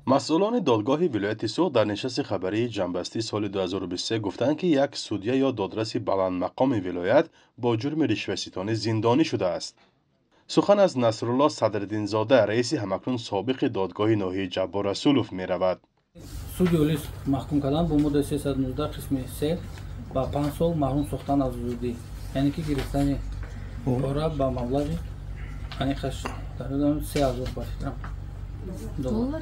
مسئولان دادگاه ولایت سوخت در نشست خبری جنبستی سال 2023 گفتند که یک سودیه یا دادرس بلند مقام ولایت با جرم رشوه‌ستانی زندانی شده است. سخن از نصرالله صدرالدین زاده رئیس همکنون سابق دادگاه ناحیه جبار رسولوف می رود. سودی اولیس محکوم کردن با ماده 319 قسم 3 با 5 سال محروم ساختن از آزادی، یعنی که گرفتن پاره با مبلغ یعنی خش در 3000 دلار.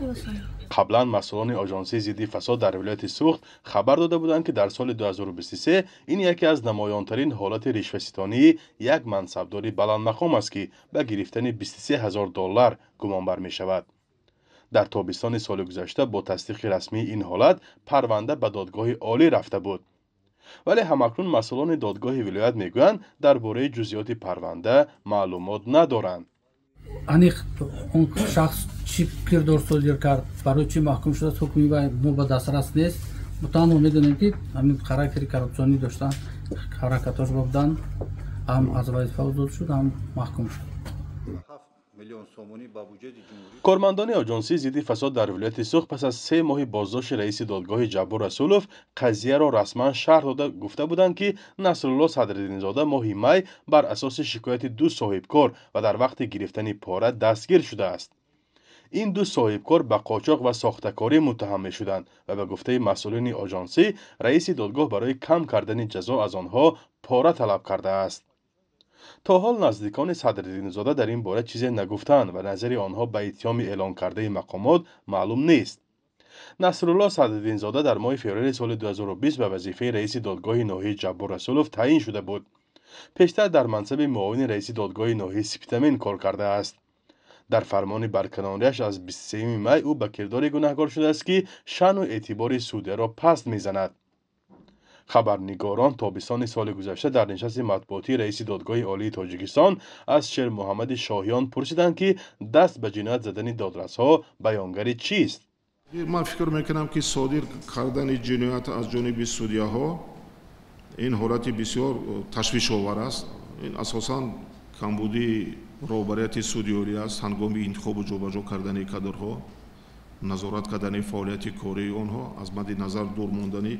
قبلا مسئولان آژانسی ضد فساد در ولایت سوخت خبر داده بودند که در سال 2023 این یکی از نمایانترین حالات رشوه‌ستانی یک منصبداری بلند مقام است که به گرفتن 23000 دلار گمانبر می شود. در تابستان سال گذشته با تصدیق رسمی این حالت پرونده به دادگاه عالی رفته بود. ولی همکنون مسئولان دادگاه ولایت میگویند درباره جزئیات پرونده معلومات ندارند. اون شخص چی کردار صادر کرد، برای چی محکوم شده، حکمی و ما به دسترس نیست. تنها میدونیم که همین خاراکتری کرپسیونی داشتن، حرکتاش بودن، هم از وظیفه آزاد شد، هم محکوم شد. کارمندان آژانسی ضد فساد در ولایت سوخت پس از 3 ماه بازداشت رئیس دادگاه جبار رسولوف قضیه را رسما شرح داده گفته بودند که نصرالله صدرالدین زاده ماه می بر اساس شکایت 2 صاحبکار و در وقت گرفتن پاره دستگیر شده است. این 2 صاحبکار به قاچاق و ساختکاری متهم می شدند و به گفته مسئولین آژانسی رئیس دادگاه برای کم کردن جزا از آنها پاره طلب کرده است. تا حال نزدیکان صدرالدین زاده در این باره چیزی نگفتند و نظر آنها به اتهام اعلان کرده مقامات معلوم نیست. نصرالله صدرالدین زاده در ماه فوریه سال 2020 به وظیفه رئیس دادگاه ناحیه جبار رسولوف تعیین شده بود. پیشتر در منصب معاون رئیس دادگاه ناحیه سپیتامین کار کرده است. در فرمان برکناریش از 23 می او به کردار گناهکار شده است که شأن و اعتبار سودیه را پست میزند. خبرنگاران تابستان سال گذشته در نشست مطبوعاتی رئیس دادگاه عالی تاجیکستان از شیر محمد شاهیان پرسیدند که دست به جنایت زدن دادرس‌ها بیانگر چیست؟ من فکر میکنم که صادر کردن جنایت از جانب سودیه‌ها این حالت بسیار تشویش آور است. این اساساً کمبودی رهبریت سودیوری است. هنگام انتخاب و جابجا کردن کادرها، نظارت کردن فعالیت کاری آنها، از مد نظر دور ماندن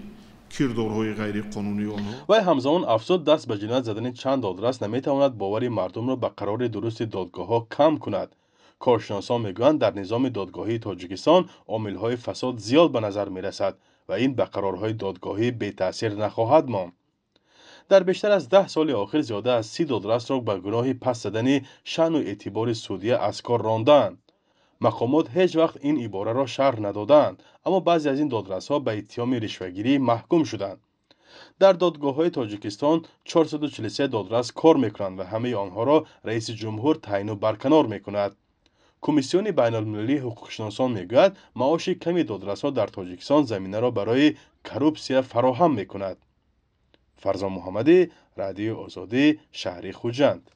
کردارهای غیر قانونی آنها. و همزمان افزود دست به جنایت زدن چند دادرس نمیتواند باور مردم را به قرار درست دادگاه‌ها کم کند. کارشناسان میگویند در نظام دادگاهی تاجیکستان عامل‌های فساد زیاد به نظر میرسد و این به قرارهای دادگاهی بی تاثیر نخواهد ماند. در بیشتر از 10 سال اخیر زیاده از 30 دادرس را به گناه پس زدن شأن و اعتبار سودیه از کار راندند. مقامات هیچ وقت این عباره را شرح ندادند، اما بعضی از این دادرس‌ها به اتهام رشوه‌گیری محکوم شدند. در دادگاه‌های تاجیکستان 443 دادرس کار می‌کنند و همه آنها را رئیس جمهور تعیین و برکنار می‌کند. کمیسیون بین‌المللی حقوقشناسان می‌گوید معاش کمی دادرس‌ها در تاجیکستان زمینه را برای کروپسیه فراهم می‌کند. فرزان محمدی، رادیو آزادی، شهر خوجند.